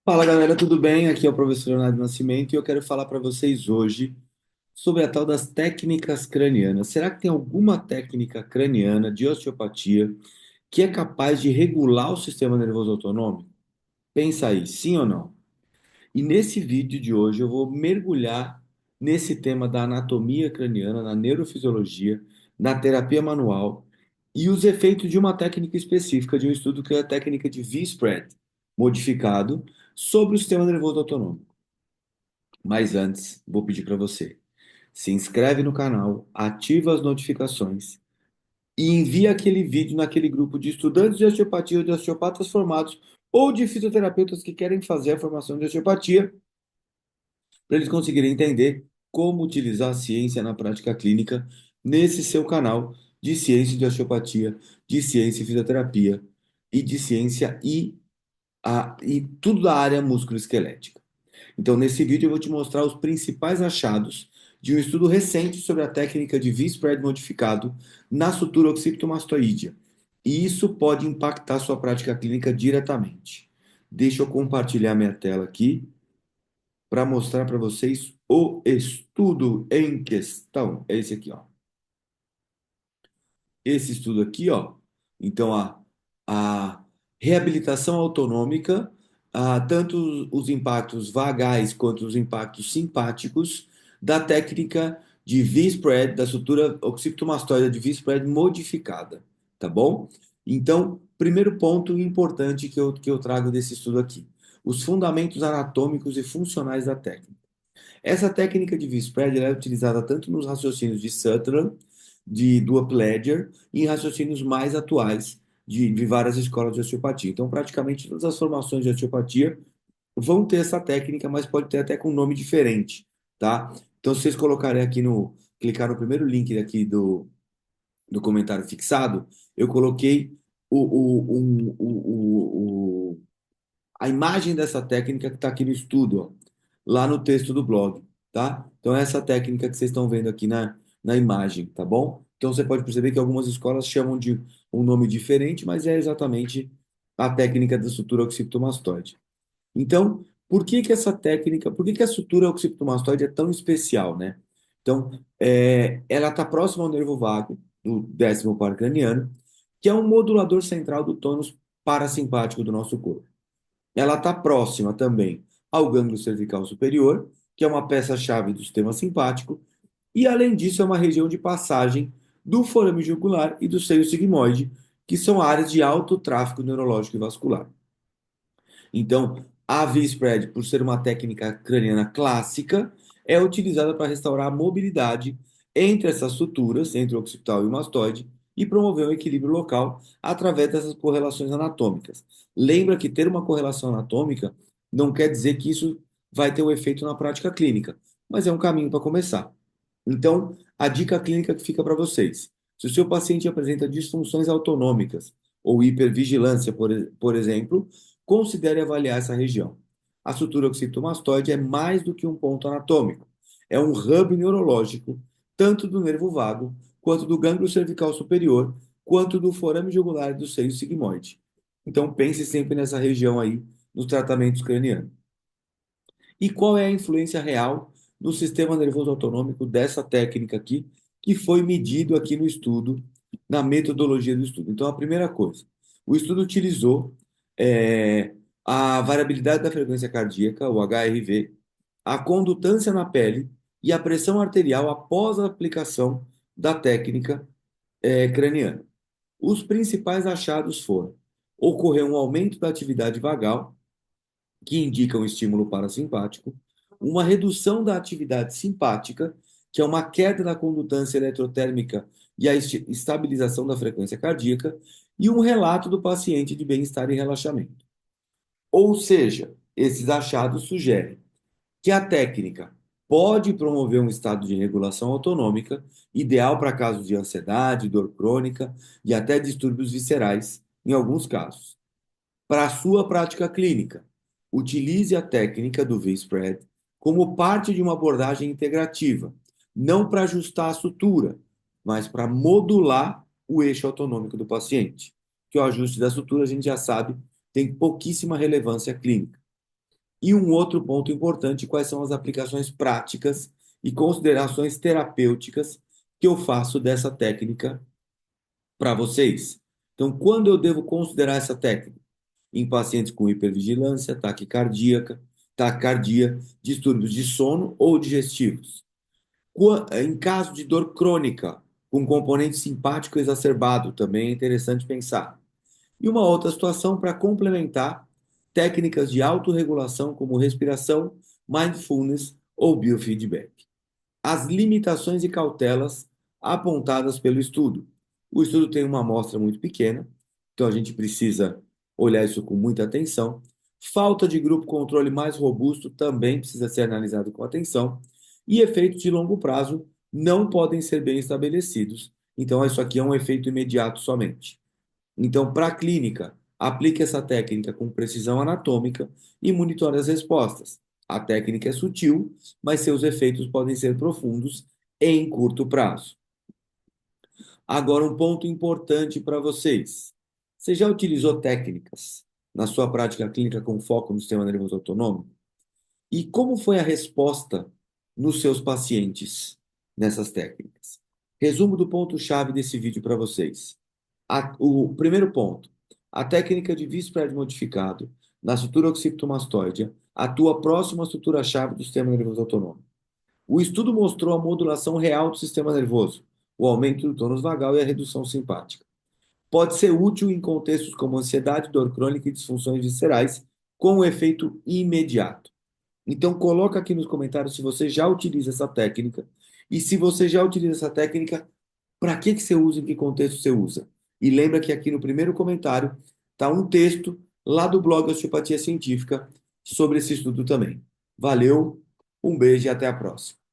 Fala galera, tudo bem? Aqui é o professor Leonardo Nascimento e eu quero falar para vocês hoje sobre a tal das técnicas cranianas. Será que tem alguma técnica craniana de osteopatia que é capaz de regular o sistema nervoso autonômico? Pensa aí, sim ou não? E nesse vídeo de hoje eu vou mergulhar nesse tema da anatomia craniana, na neurofisiologia, na terapia manual e os efeitos de uma técnica específica, de um estudo que é a técnica de V-spread modificado sobre o sistema nervoso autonômico. Mas antes, vou pedir para você, se inscreve no canal, ativa as notificações e envia aquele vídeo naquele grupo de estudantes de osteopatia ou de osteopatas formados ou de fisioterapeutas que querem fazer a formação de osteopatia para eles conseguirem entender como utilizar a ciência na prática clínica nesse seu canal de ciência de osteopatia, de ciência e fisioterapia e de ciência e tudo da área musculoesquelética. Então, nesse vídeo eu vou te mostrar os principais achados de um estudo recente sobre a técnica de V-spread modificado na sutura occipitomastoidea. E isso pode impactar sua prática clínica diretamente. Deixa eu compartilhar minha tela aqui para mostrar para vocês o estudo em questão. É esse aqui, ó. Esse estudo aqui, ó. Então, a reabilitação autonômica, tanto os impactos vagais quanto os impactos simpáticos da técnica de V-spread, da sutura occipitomastoide de V-spread modificada, tá bom? Então, primeiro ponto importante que eu trago desse estudo aqui, os fundamentos anatômicos e funcionais da técnica. Essa técnica de V-spread é utilizada tanto nos raciocínios de Sutherland, de Dupleger, e em raciocínios mais atuais de várias escolas de osteopatia. Então, praticamente todas as formações de osteopatia vão ter essa técnica, mas pode ter até com um nome diferente, tá? Então, se vocês colocarem aqui clicar no primeiro link aqui do comentário fixado, eu coloquei a imagem dessa técnica que está aqui no estudo, ó, lá no texto do blog, tá? Então, é essa técnica que vocês estão vendo aqui na imagem, tá bom? Então, você pode perceber que algumas escolas chamam de um nome diferente, mas é exatamente a técnica da sutura occipitomastoide. Então, por que que a sutura occipitomastoide é tão especial, né? Então, ela está próxima ao nervo vago, do 10º par craniano, que é um modulador central do tônus parasimpático do nosso corpo. Ela está próxima também ao gânglio cervical superior, que é uma peça-chave do sistema simpático, e além disso é uma região de passagem do forame jugular e do seio sigmoide, que são áreas de alto tráfego neurológico e vascular. Então, a V-spread, por ser uma técnica craniana clássica, é utilizada para restaurar a mobilidade entre essas suturas, entre o occipital e o mastoide, e promover um equilíbrio local através dessas correlações anatômicas. Lembra que ter uma correlação anatômica não quer dizer que isso vai ter um efeito na prática clínica, mas é um caminho para começar. Então, a dica clínica que fica para vocês: se o seu paciente apresenta disfunções autonômicas ou hipervigilância, por exemplo, considere avaliar essa região. A sutura occipitomastoide é mais do que um ponto anatômico. É um hub neurológico, tanto do nervo vago, quanto do gânglio cervical superior, quanto do forame jugular e do seio sigmoide. Então, pense sempre nessa região aí nos tratamentos cranianos. E qual é a influência real no sistema nervoso autonômico dessa técnica aqui, que foi medido aqui no estudo, na metodologia do estudo? Então, a primeira coisa, o estudo utilizou a variabilidade da frequência cardíaca, o HRV, a condutância na pele e a pressão arterial após a aplicação da técnica craniana. Os principais achados foram: ocorreu um aumento da atividade vagal, que indica um estímulo parasimpático, uma redução da atividade simpática, que é uma queda da condutância eletrotérmica e a estabilização da frequência cardíaca, e um relato do paciente de bem-estar e relaxamento. Ou seja, esses achados sugerem que a técnica pode promover um estado de regulação autonômica, ideal para casos de ansiedade, dor crônica e até distúrbios viscerais, em alguns casos. Para a sua prática clínica, utilize a técnica do V-spread como parte de uma abordagem integrativa, não para ajustar a sutura, mas para modular o eixo autonômico do paciente. Que o ajuste da sutura, a gente já sabe, tem pouquíssima relevância clínica. E um outro ponto importante, quais são as aplicações práticas e considerações terapêuticas que eu faço dessa técnica para vocês. Então, quando eu devo considerar essa técnica? Em pacientes com hipervigilância, taquicardia, distúrbios de sono ou digestivos. Em caso de dor crônica, com componente simpático exacerbado, também é interessante pensar. E uma outra situação para complementar, técnicas de autorregulação como respiração, mindfulness ou biofeedback. As limitações e cautelas apontadas pelo estudo. O estudo tem uma amostra muito pequena, então a gente precisa olhar isso com muita atenção. Falta de grupo controle mais robusto também precisa ser analisado com atenção. E efeitos de longo prazo não podem ser bem estabelecidos. Então, isso aqui é um efeito imediato somente. Então, para a clínica, aplique essa técnica com precisão anatômica e monitore as respostas. A técnica é sutil, mas seus efeitos podem ser profundos em curto prazo. Agora, um ponto importante para vocês. Você já utilizou técnicas na sua prática clínica com foco no sistema nervoso autônomo? E como foi a resposta nos seus pacientes nessas técnicas? Resumo do ponto-chave desse vídeo para vocês. O primeiro ponto, a técnica de Vispred modificado na estrutura occipitomastoidea atua próximo à estrutura-chave do sistema nervoso autônomo. O estudo mostrou a modulação real do sistema nervoso, o aumento do tônus vagal e a redução simpática. Pode ser útil em contextos como ansiedade, dor crônica e disfunções viscerais, com um efeito imediato. Então, coloca aqui nos comentários se você já utiliza essa técnica e se você já utiliza essa técnica, para que você usa, em que contexto você usa. E lembra que aqui no primeiro comentário está um texto lá do blog Osteopatia Científica sobre esse estudo também. Valeu, um beijo e até a próxima.